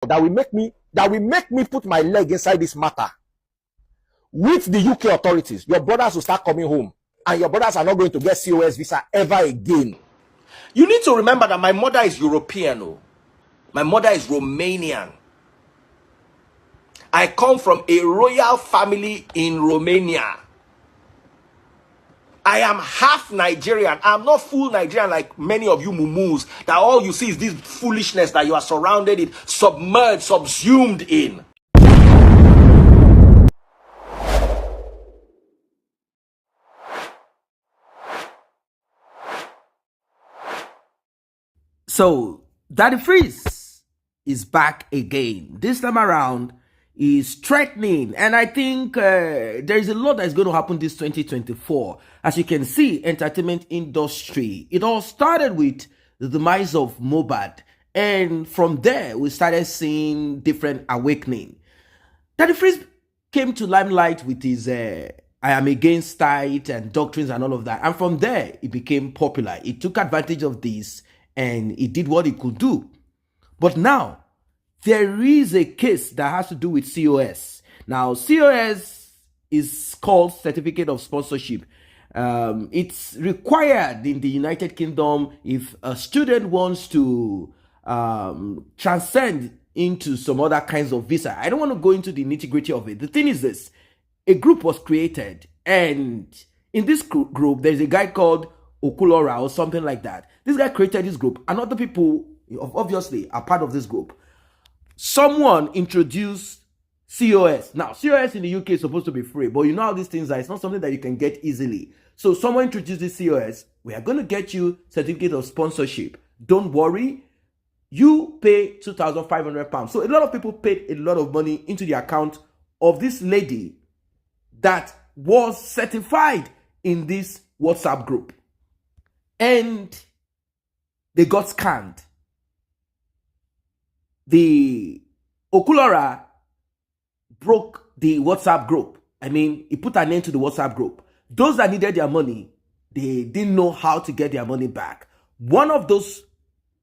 that will make me put my leg inside this matter with the UK authorities. Your brothers will start coming home, and your brothers are not going to get COS visa ever again. You need to remember that my mother is European. Oh. My mother is Romanian. I come from a royal family in Romania. I am half Nigerian. I'm not full Nigerian like many of you mumus, that all you see is this foolishness that you are surrounded in, submerged, subsumed in. So, Daddyfreeze is back again. This time around, is threatening, and I think there is a lot that is going to happen this 2024. As you can see, entertainment industry, it all started with the demise of Mohbad, and from there we started seeing different awakening. Daddyfreeze came to limelight with his I am against it and doctrines and all of that, and from there it became popular. He took advantage of this and he did what he could do. But now there is a case that has to do with COS. Now, COS is called Certificate of Sponsorship. It's required in the United Kingdom if a student wants to transcend into some other kinds of visa. I don't want to go into the nitty-gritty of it. The thing is this: a group was created, and in this group, there's a guy called Okulora or something like that. This guy created this group, and other people obviously are part of this group. Someone introduced COS. Now, COS in the UK is supposed to be free, but you know how these things are. It's not something that you can get easily. So someone introduced this COS. We are going to get you certificate of sponsorship. Don't worry. You pay £2,500. So a lot of people paid a lot of money into the account of this lady that was certified in this WhatsApp group. And they got scammed. The Okulora broke the WhatsApp group. I mean, he put an end to the WhatsApp group. Those that needed their money, they didn't know how to get their money back. One of those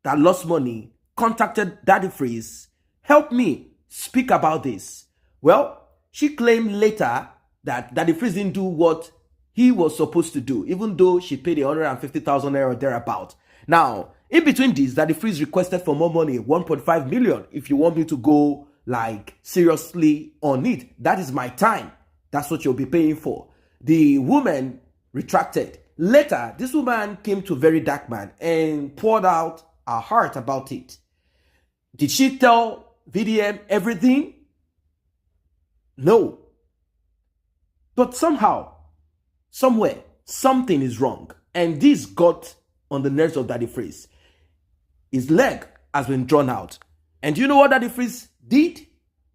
that lost money contacted Daddyfreeze. Help me speak about this. Well, she claimed later that Daddyfreeze didn't do what he was supposed to do, even though she paid 150,000 naira thereabout. Now, in between this, Daddyfreeze requested for more money, 1.5 million. If you want me to go like seriously on it, that is my time. That's what you'll be paying for. The woman retracted. Later, this woman came to a very dark man and poured out her heart about it. Did she tell VDM everything? No. But somehow, somewhere, something is wrong. And this got on the nerves of Daddyfreeze. His leg has been drawn out. And do you know what Daddyfreeze did?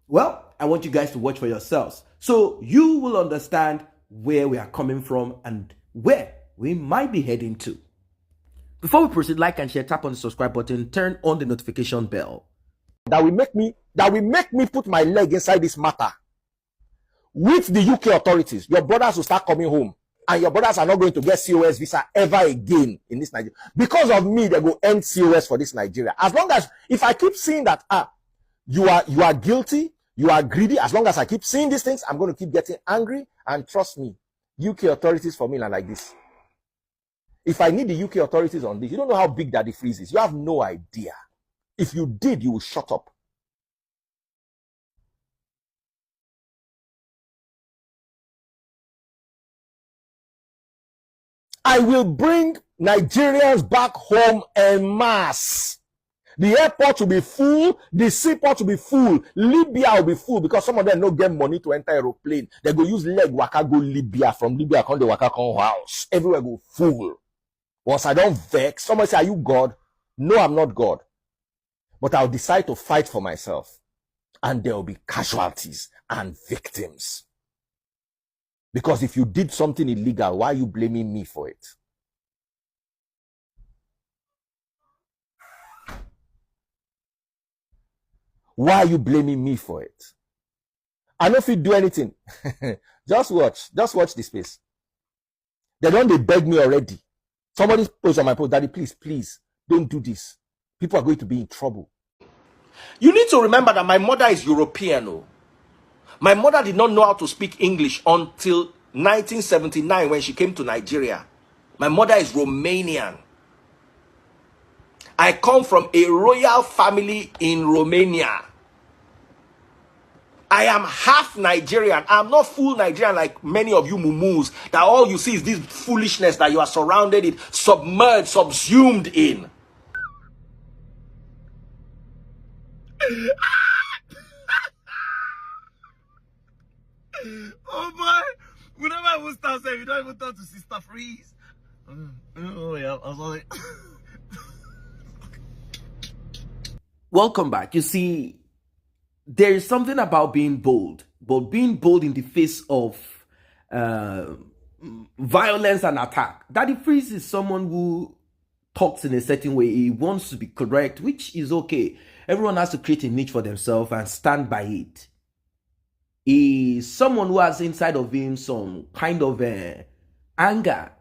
Well, I want you guys to watch for yourselves, so you will understand where we are coming from and where we might be heading to. Before we proceed, like and share, tap on the subscribe button, turn on the notification bell. That will make me put my leg inside this matter with the UK authorities. Your brothers will start coming home, and your brothers are not going to get COS visa ever again in this Nigeria. Because of me, they go end COS for this Nigeria. As long as, if I keep seeing that, you are guilty, you are greedy, as long as I keep seeing these things, I'm going to keep getting angry. And trust me, UK authorities for me are like this. If I need the UK authorities on this, you don't know how big Daddyfreeze is. You have no idea. If you did, you will shut up. I will bring Nigerians back home en masse. The airport will be full, the seaport will be full, Libya will be full, because some of them don't get money to enter aeroplane. They go use leg waka go Libya, from Libya come the waka come house. Everywhere go full. Once I don't vex, somebody say, are you God? No, I'm not God. But I'll decide to fight for myself. And there will be casualties and victims. Because if you did something illegal, why are you blaming me for it? Why are you blaming me for it? I know if you do anything. Just watch the space. They beg me already. Somebody post on my post, Daddy, please, don't do this. People are going to be in trouble. You need to remember that my mother is European. Oh. My mother did not know how to speak English until 1979 when she came to Nigeria. My mother is Romanian. I come from a royal family in Romania. I am half Nigerian. I'm not full Nigerian like many of you mumus, that all you see is this foolishness that you are surrounded in, submerged, subsumed in. Oh boy, whenever I will start saying, you don't even talk to Sister Freeze. Oh yeah, I'm sorry. Welcome back. You see, there is something about being bold, but being bold in the face of violence and attack. Daddyfreeze is someone who talks in a certain way. He wants to be correct, which is okay. Everyone has to create a niche for themselves and stand by it. He's someone who has inside of him some kind of anger.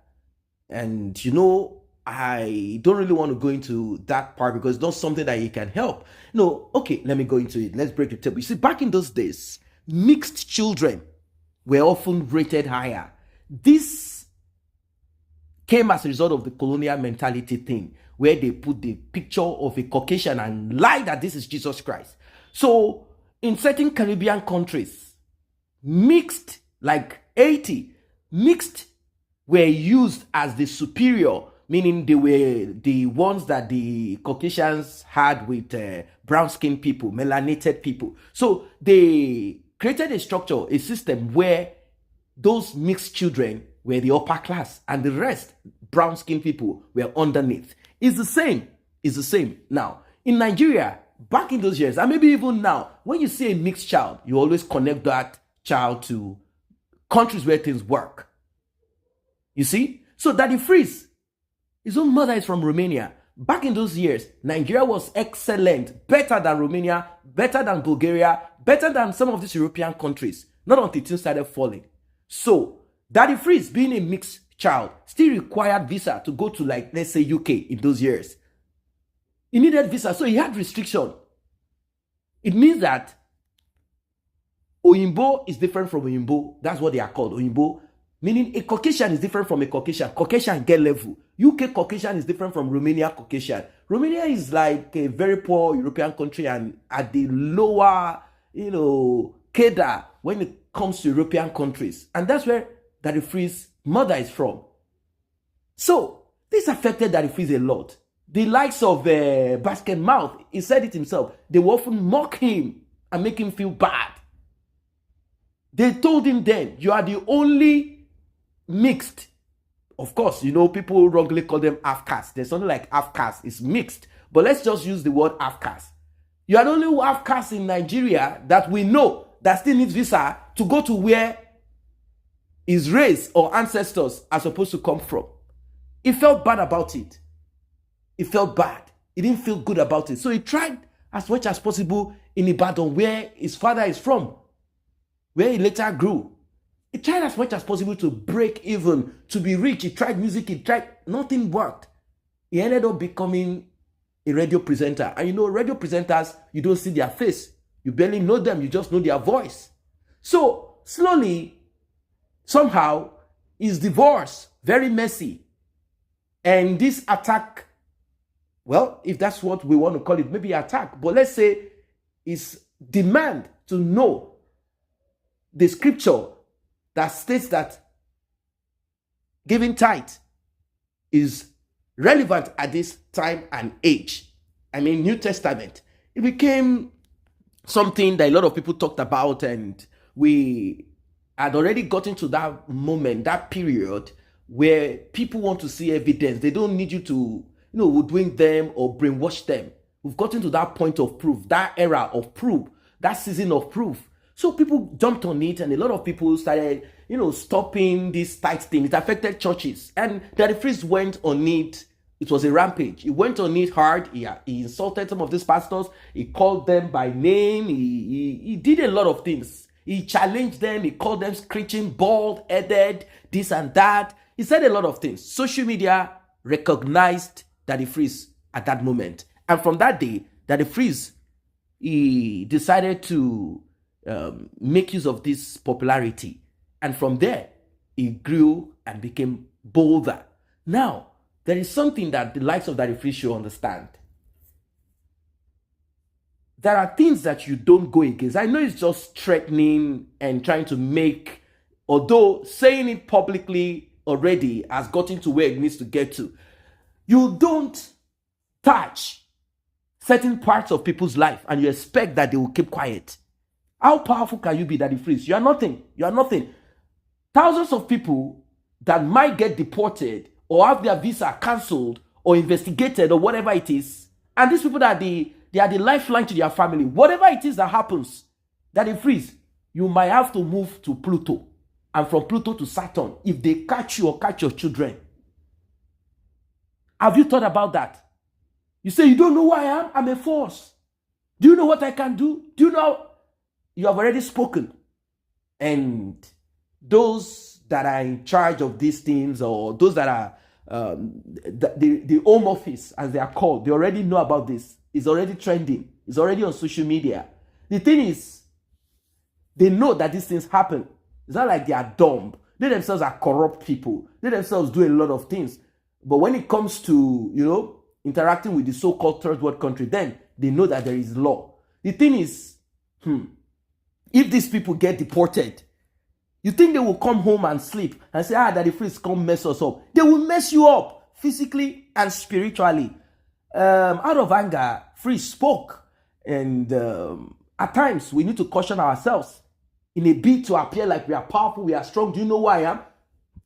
And, you know, I don't really want to go into that part because it's not something that he can help. No, okay, let me go into it. Let's break the table. You see, back in those days, mixed children were often rated higher. This came as a result of the colonial mentality thing, where they put the picture of a Caucasian and lie that this is Jesus Christ. So, in certain Caribbean countries, mixed, like 80, mixed were used as the superior, meaning they were the ones that the Caucasians had with brown-skinned people, melanated people. So they created a structure, a system where those mixed children were the upper class and the rest, brown-skinned people, were underneath. It's the same. It's the same. Now, in Nigeria, back in those years, and maybe even now, when you see a mixed child, you always connect that child to countries where things work. You see? So Daddyfreeze, his own mother is from Romania. Back in those years, Nigeria was excellent, better than Romania, better than Bulgaria, better than some of these European countries. Not until things started falling. So, Daddyfreeze, being a mixed child, still required visa to go to, like, let's say UK in those years. He needed visa, so he had restriction. It means that Oyinbo is different from Oyinbo. That's what they are called, Oyinbo. Meaning a Caucasian is different from a Caucasian. Caucasian get level. UK Caucasian is different from Romania Caucasian. Romania is like a very poor European country and at the lower, cadre when it comes to European countries. And that's where Daddyfreeze's mother is from. So, this affected Daddyfreeze a lot. The likes of Basket Mouth, he said it himself, they will often mock him and make him feel bad. They told him then, you are the only mixed. Of course, people wrongly call them half-caste. There's something like half-caste. It's mixed. But let's just use the word half-caste. You are the only half-caste in Nigeria that we know that still needs visa to go to where his race or ancestors are supposed to come from. He felt bad about it. He felt bad. He didn't feel good about it. So he tried as much as possible in Ibadan, where his father is from, where he later grew. He tried as much as possible to break even, to be rich. He tried music, nothing worked. He ended up becoming a radio presenter. And radio presenters, you don't see their face. You barely know them, you just know their voice. So, slowly, somehow, his divorce, very messy. And this attack, well, if that's what we want to call it, maybe attack, but let's say his demand to know the scripture that states that giving tithe is relevant at this time and age. I mean, New Testament. It became something that a lot of people talked about, and we had already gotten to that moment, that period, where people want to see evidence. They don't need you to, hoodwink them or brainwash them. We've gotten to that point of proof, that era of proof, that season of proof. So people jumped on it, and a lot of people started, stopping this tight thing. It affected churches. And Daddyfreeze went on it. It was a rampage. He went on it hard. He insulted some of these pastors. He called them by name. He did a lot of things. He challenged them. He called them screeching, bald-headed, this and that. He said a lot of things. Social media recognized Daddyfreeze at that moment. And from that day, Daddyfreeze he decided to make use of this popularity. And from there, he grew and became bolder. Now, there is something that the likes of Daddyfreeze should understand. There are things that you don't go against. I know it's just threatening and trying to make, although saying it publicly already has gotten to where it needs to get to. You don't touch certain parts of people's life and you expect that they will keep quiet. How powerful can you be, Daddyfreeze? You are nothing. You are nothing. Thousands of people that might get deported or have their visa cancelled or investigated or whatever it is, and these people that they are the lifeline to their family. Whatever it is that happens, Daddyfreeze, you might have to move to Pluto, and from Pluto to Saturn if they catch you or catch your children. Have you thought about that? You say, you don't know who I am? I'm a force. Do you know what I can do? Do you know? You have already spoken. And those that are in charge of these things, or those that are the home office, as they are called, they already know about this. It's already trending. It's already on social media. The thing is, they know that these things happen. It's not like they are dumb. They themselves are corrupt people. They themselves do a lot of things. But when it comes to, interacting with the so-called third world country, then they know that there is law. The thing is, if these people get deported, you think they will come home and sleep and say, Daddyfreeze, come mess us up? They will mess you up physically and spiritually. Out of anger, Freeze spoke. And at times, we need to caution ourselves in a bid to appear like we are powerful, we are strong. Do you know who I am?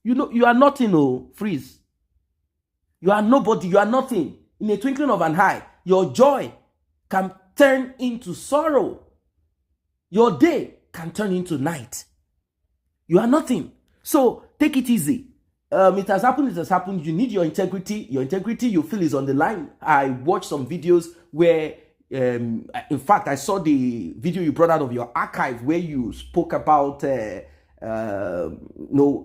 You are nothing, Freeze. You are nobody. You are nothing. In a twinkling of an eye, your joy can turn into sorrow. Your day can turn into night. You are nothing. So take it easy. It has happened. It has happened. You need your integrity. Your integrity you feel is on the line. I watched some videos where, in fact, I saw the video you brought out of your archive where you spoke about, the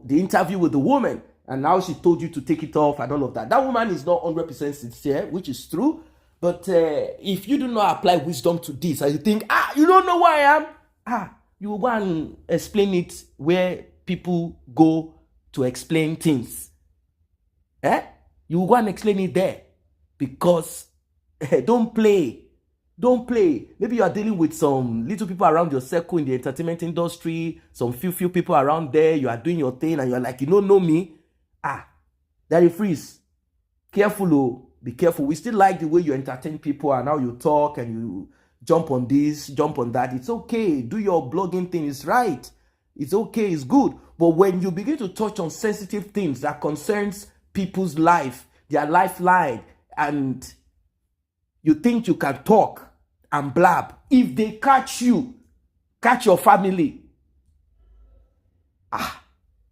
interview with the woman. And now she told you to take it off and all of that. That woman is not 100% sincere, which is true. But if you do not apply wisdom to this and you think, you don't know who I am, you will go and explain it where people go to explain things. You will go and explain it there. Because don't play. Don't play. Maybe you are dealing with some little people around your circle in the entertainment industry, some few people around there. You are doing your thing and you're like, you don't know me. Daddyfreeze, careful, be careful. We still like the way you entertain people and how you talk and you jump on this, jump on that. It's okay. Do your blogging thing. It's right. It's okay. It's good. But when you begin to touch on sensitive things that concerns people's life, their lifeline, and you think you can talk and blab, if they catch you, catch your family,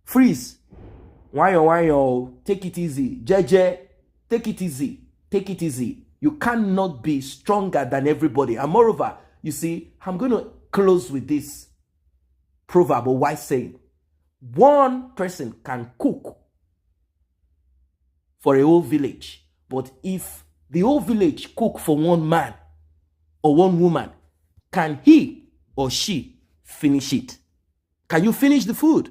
Freeze. Why, take it easy. JJ, take it easy. Take it easy. You cannot be stronger than everybody. And moreover, you see, I'm going to close with this proverb or wise saying. One person can cook for a whole village. But if the whole village cook for one man or one woman, can he or she finish it? Can you finish the food?